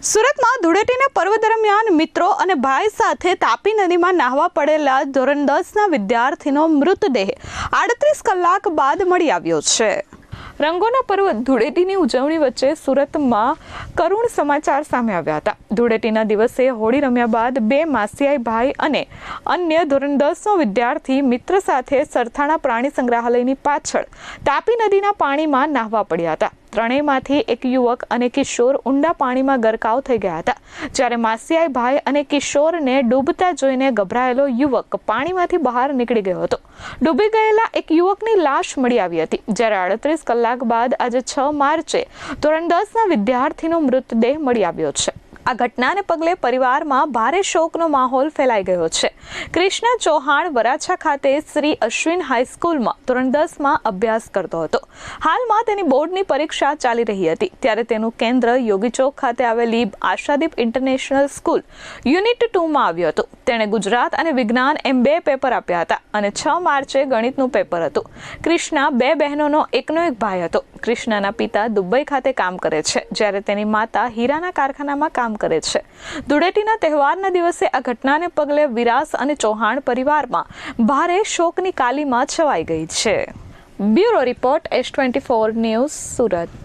સુરતમાં ધૂળેટીના પર્વ દરમિયાન મિત્રો અને ભાઈ સાથે તાપી નદીમાં નાહવા પડેલા ધોરણ 10ના વિદ્યાર્થીનો મૃતદેહ 38 કલાક બાદ મળી આવ્યો છે। રંગોના પર્વ ધૂળેટીની ઉજવણી વચ્ચે સુરતમાં કરુણ સમાચાર સામે આવ્યા હતા। ધૂળેટીના દિવસે હોળી રમ્યા બાદ બે માસિયાઈ ભાઈ અને અન્ય ધોરણ 10નો વિદ્યાર્થી મિત્ર સાથે સરથાણા પ્રાણી સંગ્રહાલયની પાછળ તાપી નદીના પાણીમાં નાહવા પડ્યા હતા। ત્રણેયમાંથી એક યુવક અને કિશોર ઊંડા પાણીમાં ગરકાવ થઈ ગયા હતા, જ્યારે માસિયાઈ ભાઈ અને કિશોરને ડૂબતા જોઈને ગભરાયેલો યુવક પાણીમાંથી બહાર નીકળી ગયો હતો। ડૂબી ગયેલા એક યુવકની લાશ મળી આવી હતી, જ્યારે 38 કલાક બાદ આજે 6 માર્ચે ધોરણ 10ના વિદ્યાર્થીનો મૃતદેહ મળી આવ્યો છે। આ ઘટનાને પગલે પરિવારમાં ભારે શોકનો માહોલ ફેલાઈ ગયો છે। કૃષ્ણ ચૌહાણ વરાછા ખાતે શ્રી અશ્વિન હાઈસ્કૂલમાં ધોરણ 10માં અભ્યાસ કરતો હતો। હાલમાં તેની બોર્ડની પરીક્ષા ચાલી રહી હતી, ત્યારે તેનું કેન્દ્ર યોગી ચોક ખાતે આવેલી આશાદીપ ઇન્ટરનેશનલ સ્કૂલ યુનિટ 2માં આવ્યું હતું। તેણે ગુજરાત અને વિજ્ઞાન એમ 2 પેપર આપ્યા હતા અને 6 માર્ચે ગણિતનું પેપર હતું। કૃષ્ણા 2 બહેનોનો એકનો એક ભાઈ હતો। કૃષ્ણાના પિતા દુબઈ ખાતે કામ કરે છે, જ્યારે તેની માતા હીરાના કારખાનામાં કામ કરે છે। ધૂળેટીના તહેવારના દિવસે આ ઘટનાને પગલે વિરાસ અને ચૌહાણ પરિવારમાં ભારે શોકની કાલીમાં છવાઈ ગઈ છે। Bureau report S24 news Surat.